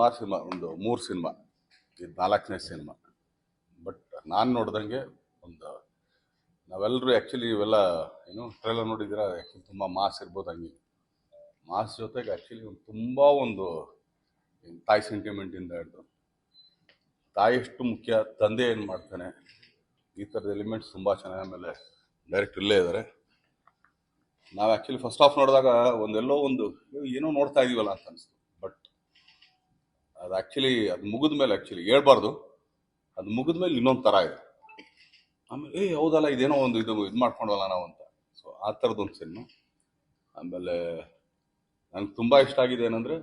ಸುಮಾರು ಸಿನಿಮಾ ಒಂದು 3 ಸಿನಿಮಾ, ಇದು 4ನೇ ಸಿನಿಮಾ. ಬಟ್ ನಾನು ನೋಡ್ದಂಗೆ ಒಂದು ನಾವೆಲ್ಲರೂ ಆ್ಯಕ್ಚುಲಿ ಇವೆಲ್ಲ ಏನು ಟ್ರೈಲರ್ ನೋಡಿದ್ರೆ ಆ್ಯಕ್ಚುಲಿ ತುಂಬ ಮಾಸ್ ಇರ್ಬೋದು. ಹಂಗೆ ಮಾಸ್ ಜೊತೆಗೆ ಆ್ಯಕ್ಚುಲಿ ತುಂಬ ಒಂದು ತಾಯಿ ಸೆಂಟಿಮೆಂಟಿಂದ ಹಿಡಿದು ತಾಯಿ ಎಷ್ಟು ಮುಖ್ಯ, ತಂದೆ ಏನು ಮಾಡ್ತಾನೆ, ಈ ಥರದ ಎಲಿಮೆಂಟ್ಸ್ ತುಂಬ ಚೆನ್ನಾಗಿ. ಆಮೇಲೆ ಡೈರೆಕ್ಟ್ ಇಲ್ಲೇ ಇದ್ದಾರೆ. ನಾವು ಆ್ಯಕ್ಚುಲಿ ಫಸ್ಟ್ ಹಾಫ್ ನೋಡಿದಾಗ ಒಂದೆಲ್ಲೋ ಒಂದು ಏನೋ ನೋಡ್ತಾ ಇದೀವಲ್ಲ ಅಂತ ಅನಿಸ್ತು. ಬಟ್ ಅದು ಆ್ಯಕ್ಚುಲಿ ಅದು ಮುಗಿದ ಮೇಲೆ ಆ್ಯಕ್ಚುಲಿ ಹೇಳ್ಬಾರ್ದು, ಅದು ಮುಗಿದ ಮೇಲೆ ಇನ್ನೊಂದು ಥರ ಇದೆ. ಆಮೇಲೆ ಹೌದಲ್ಲ ಇದೇನೋ ಒಂದು ಇದು ಮಾಡ್ಕೊಂಡವಲ್ಲ ನಾವು ಅಂತ. ಸೊ ಆ ಥರದ್ದೊಂದು ಸಿನಿಮಾ. ಆಮೇಲೆ ನನಗೆ ತುಂಬ ಇಷ್ಟ ಆಗಿದೆ ಏನಂದರೆ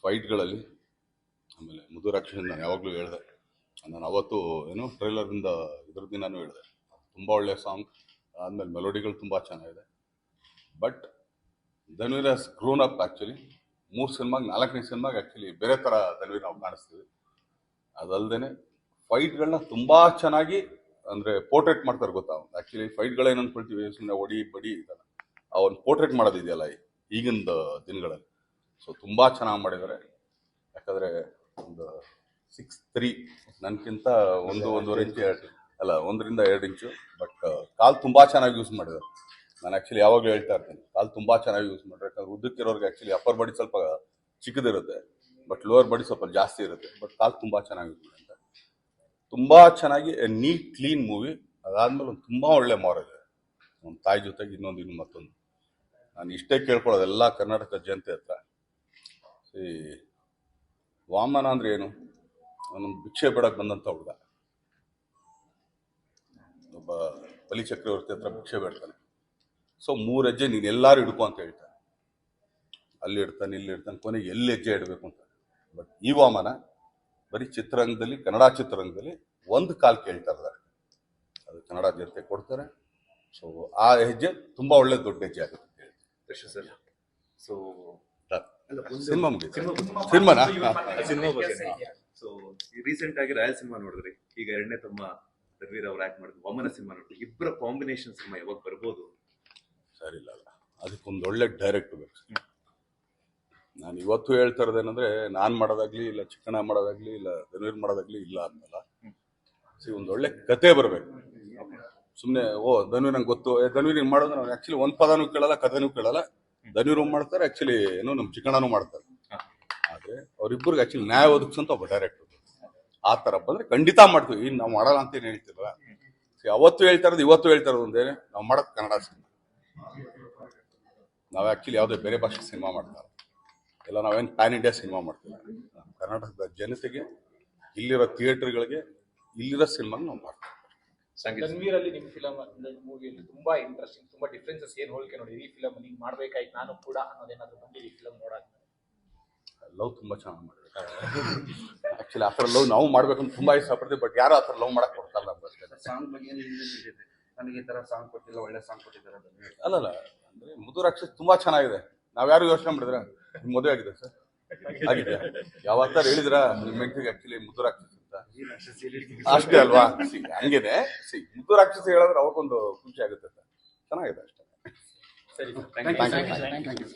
ಫೈಟ್ಗಳಲ್ಲಿ. ಆಮೇಲೆ ಮುದುರಾಕ್ಷಿ ನಾನು ಯಾವಾಗಲೂ ಹೇಳಿದೆ, ನಾನು ಅವತ್ತು ಏನೋ ಟ್ರೈಲರಿಂದ ಇದ್ರ ದಿನಾನು ಹೇಳಿದೆ, ತುಂಬ ಒಳ್ಳೆಯ ಸಾಂಗ್. ಆದಮೇಲೆ ಮೆಲೋಡಿಗಳು ತುಂಬ ಚೆನ್ನಾಗಿದೆ. But Dhanveer has grown up actually. 3 ಸಿನಿಮಾಗೆ 4ನೇ ಸಿನಿಮಾಗೆ ಆ್ಯಕ್ಚುಲಿ ಬೇರೆ ಥರ ಧನ್ವೀರ್ ನಾವು ಕಾಣಿಸ್ತೀವಿ. ಅದಲ್ಲದೆ ಫೈಟ್ಗಳನ್ನ ತುಂಬ ಚೆನ್ನಾಗಿ ಅಂದರೆ ಪೋರ್ಟ್ರೇಟ್ ಮಾಡ್ತಾರೆ ಗೊತ್ತಾ. ಆ್ಯಕ್ಚುಲಿ ಫೈಟ್ಗಳೇನು ಅಂದ್ಕೊಳ್ತೀವಿ, ಸುಮ್ಮನೆ ಒಡಿ ಬಡಿ ಇದಲ್ಲ, ಅವನು ಪೋರ್ಟ್ರೇಟ್ ಮಾಡೋದಿದೆಯಲ್ಲ ಈಗಿನ ದಿನಗಳಲ್ಲಿ. ಸೊ ತುಂಬ ಚೆನ್ನಾಗಿ ಮಾಡಿದ್ದಾರೆ. ಯಾಕಂದರೆ ಒಂದು 6'3", ನನಗಿಂತ 1.5 ಇಂಚು ಅಲ್ಲ 1ರಿಂದ 2 ಇಂಚು. ಬಟ್ ಕಾಲು ತುಂಬ ಚೆನ್ನಾಗಿ ಯೂಸ್ ಮಾಡಿದ್ದಾರೆ. ನಾನು ಆ್ಯಕ್ಚುಲಿ ಯಾವಾಗಲೂ ಹೇಳ್ತಾ ಇರ್ತೀನಿ, ಕಾಲು ತುಂಬ ಚೆನ್ನಾಗಿ ಯೂಸ್ ಮಾಡ್ರೆ. ಯಾಕಂದ್ರೆ ಉದ್ದಕ್ಕಿರೋರಿಗೆ ಆ್ಯಕ್ಚುಲಿ ಅಪ್ಪರ್ ಬಾಡಿ ಸ್ವಲ್ಪ ಚಿಕ್ಕದಿರುತ್ತೆ, ಬಟ್ ಲೋವರ್ ಬಾಡಿ ಸ್ವಲ್ಪ ಜಾಸ್ತಿ ಇರುತ್ತೆ. ಬಟ್ ಕಾಲು ತುಂಬ ಚೆನ್ನಾಗಿ ಯೂಸ್ ಮಾಡಿದೆ. ತುಂಬ ಚೆನ್ನಾಗಿ ನೀಟ್ ಕ್ಲೀನ್ ಮೂವಿ. ಅದಾದಮೇಲೆ ಒಂದು ತುಂಬ ಒಳ್ಳೆ ಮಾರಲ್ ಇದೆ, ಒಂದು ತಾಯಿ ಜೊತೆಗೆ ಇನ್ನೊಂದು ಮತ್ತೊಂದು. ನಾನು ಇಷ್ಟೇ ಕೇಳ್ಕೊಳ್ಳೋದು ಎಲ್ಲ ಕರ್ನಾಟಕ ಜನತೆ ಹತ್ರ, ವಾಮನ ಅಂದರೆ ಏನು, ಅವನೊಂದು ಭಿಕ್ಷೆ ಬೇಡಕ್ಕೆ ಬಂದಂಥ ಹುಡುಗ. ಒಬ್ಬ ಬಲಿ ಚಕ್ರವರ್ತಿ ಹತ್ರ ಭಿಕ್ಷೆ ಬೇಡ್ತಾನೆ. ಸೊ 3 ಹೆಜ್ಜೆ ನೀನು ಎಲ್ಲರೂ ಹಿಡ್ಕೊ ಅಂತ ಹೇಳ್ತಾನೆ. ಅಲ್ಲಿ ಇಡ್ತಾನೆ, ಇಲ್ಲಿ ಇಡ್ತಾನೆ, ಕೊನೆಗೆ ಎಲ್ಲಿ ಹೆಜ್ಜೆ ಇಡಬೇಕು ಅಂತ. ಬಟ್ ಈ ವಾಮನ ಬರೀ ಚಿತ್ರರಂಗದಲ್ಲಿ, ಕನ್ನಡ ಚಿತ್ರರಂಗದಲ್ಲಿ 1 ಕಾಲು ಕೇಳ್ತಾ ಇದ್ದಾರೆ, ಅದು ಕನ್ನಡ ಜನತೆ ಕೊಡ್ತಾರೆ. ಸೊ ಆ ಹೆಜ್ಜೆ ತುಂಬ ಒಳ್ಳೆ ದೊಡ್ಡ ಹೆಜ್ಜೆ ಆಗುತ್ತೆ ಅಂತ ಹೇಳ್ತೀನಿ. ಸರ್, ಸೊ ಸಿನಿಮಾ ಮುಗಿತು. ಸಿನಿಮಾನ ಸಿನಿಮಾ ಬಗ್ಗೆ ಸೊ ರೀಸೆಂಟ್ ಆಗಿ ರಾಯಲ್ ಸಿನಿಮಾ ನೋಡಿದ್ರಿ, ಈಗ 2ನೇ ತಮ್ಮ ಧನ್ವೀರ್ ಅವ್ರು ಆಕ್ಟ್ ಮಾಡಿದ್ರು ವಾಮನ ಸಿನಿಮಾ ನೋಡಿದ್ರಿ. ಇಬ್ಬರ ಕಾಂಬಿನೇಷನ್ ಸಿನಿಮಾ ಯಾವಾಗ ಬರ್ಬೋದು? ಸರಿ ಇಲ್ಲ, ಅದಕ್ಕೊಂದು ಒಳ್ಳೆ ಡೈರೆಕ್ಟ್ ಬೇಕು. ನಾನು ಇವತ್ತು ಹೇಳ್ತಾ ಇರೋದೇನೆಂದ್ರೆ, ನಾನು ಮಾಡೋದಾಗ್ಲಿ ಇಲ್ಲ, ಚಿಕ್ಕಣ್ಣ ಮಾಡೋದಾಗ್ಲಿ ಇಲ್ಲ, ಧನ್ವೀರ್ ಮಾಡೋದಾಗ್ಲಿ ಇಲ್ಲ ಅನ್ನಲ್ಲ. ಒಂದು ಒಳ್ಳೆ ಕತೆ ಬರಬೇಕು. ಸುಮ್ಮನೆ ಧನ್ವೀರ್ ನಂಗೆ ಗೊತ್ತು, ಧನ್ವೀರ್ ಹಿಂಗೆ ಮಾಡೋದು, ನಾವು ಆ್ಯಕ್ಚುಲಿ ಒಂದು ಪದನೂ ಕೇಳಲ್ಲ, ಕಥೆನೂ ಕೇಳಲ್ಲ. ಧನ್ವೀರ್ ಮಾಡ್ತಾರೆ, ಆ್ಯಕ್ಚುಲಿ ಏನೋ ನಮ್ಮ ಚಿಕ್ಕಣ್ಣನೂ ಮಾಡ್ತಾರೆ. ಆದರೆ ಅವರಿಬ್ಬರಿಗೆ ಆ್ಯಕ್ಚುಲಿ ನ್ಯಾಯ ಒದಗಿಸಂತ ಒಬ್ಬ ಡೈರೆಕ್ಟರ್ ಆ ಥರ ಬಂದರೆ ಖಂಡಿತ ಮಾಡ್ತೀವಿ. ಇನ್ನು ನಾವು ಮಾಡಲ್ಲ ಅಂತ ಏನು ಹೇಳ್ತಿಲ್ವ. ಅವತ್ತು ಹೇಳ್ತಾ ಇರೋದು ಇವತ್ತು ಹೇಳ್ತಾ ಇರೋದು ಒಂದೇನೆ, ನಾವು ಮಾಡೋದು ಕನ್ನಡ ಸಿನಿಮಾ. ನಾವು ಆ್ಯಕ್ಚುಲಿ ಯಾವುದೇ ಬೇರೆ ಭಾಷೆ ಸಿನಿಮಾ ಮಾಡ್ತಾರೆ ಇಲ್ಲ, ನಾವೇನು ಪ್ಯಾನ್ ಇಂಡಿಯಾ ಸಿನಿಮಾ ಮಾಡ್ತೀವಿ. ಕರ್ನಾಟಕದ ಜನತೆಗೆ, ಇಲ್ಲಿರೋ ಥಿಯೇಟರ್ಗಳಿಗೆ, ಇಲ್ಲಿರೋ ಸಿನಿಮಾನ ನಾವು ಮಾಡ್ತೀವಿ. ಧನ್ವೀರಲ್ಲಿ ನಿಮ್ಮ ಫಿಲಮ್ ಮೂವಿಯಲ್ಲಿ ತುಂಬಾ ಇಂಟ್ರೆಸ್ಟಿಂಗ್, ತುಂಬಾ ಡಿಫ್ರೆನ್ಸಸ್ ಏನು ಹೋಲಿಕೆ ನೋಡಿ ಈ ಫಿಲಮ್ ಹಿಂಗೆ ಮಾಡ್ಬೇಕಾಯ್ತು ನಾನು ಕೂಡ ಅನ್ನೋದೇನಾದ್ರು ಬಂದಿದೆ ಈ ಫಿಲಮ್ ನೋಡಾದ್ಮೇಲೆ? ಲವ್ ತುಂಬ ಚೆನ್ನಾಗಿ ಮಾಡಿದ್ರು. ಆ್ಯಕ್ಚುಲಿ ಆ ಥರ ಲವ್ ನಾವು ಮಾಡ್ಬೇಕಂತ ತುಂಬ ಇಷ್ಟಪಡ್ತೀವಿ. ಬಟ್ ಯಾರು ಆ ಥರ ಲವ್ ಮಾಡಕ್ಕೆ ಕೊಡ್ತಾರಲ್ಲ ಅಷ್ಟೇ. ಸಾಂಗ್ ಬಗ್ಗೆ ನನಗೆ ಈ ಥರ ಸಾಂಗ್ ಕೊಟ್ಟಿಲ್ಲ, ಒಳ್ಳೆ ಸಾಂಗ್ ಕೊಟ್ಟಿದ್ದಾರೆ. ಅಲ್ಲಲ್ಲ, ಅಂದರೆ ಮುದುರಾಕ್ಷಿ ತುಂಬ ಚೆನ್ನಾಗಿದೆ. ನಾವ್ಯಾರು ಯೋಚನೆ ಮಾಡಿದ್ರೆ ನಿಮ್ಮ ಮದುವೆ ಆಗಿದೆ ಸರ್? ಆಗಿದೆ. ಯಾವತ್ತಾರು ಹೇಳಿದ್ರ ನಿಮ್ಮ ಹೆಂಡತಿಗೆ ಆ್ಯಕ್ಚುಲಿ ಮುದುರಾಕ್ಷಿ ಅಂತ? ಅಷ್ಟೇ ಅಲ್ವಾ? ಹಂಗೇನೆ ಮುದುರಾಕ್ಷಿ ಹೇಳಿದ್ರೆ ಅವಕ್ಕೊಂದು ಖುಷಿ ಆಗುತ್ತೆ ಸರ್. ಚೆನ್ನಾಗಿದೆ ಅಷ್ಟೇ. ಸರಿ, ಥ್ಯಾಂಕ್ ಯು.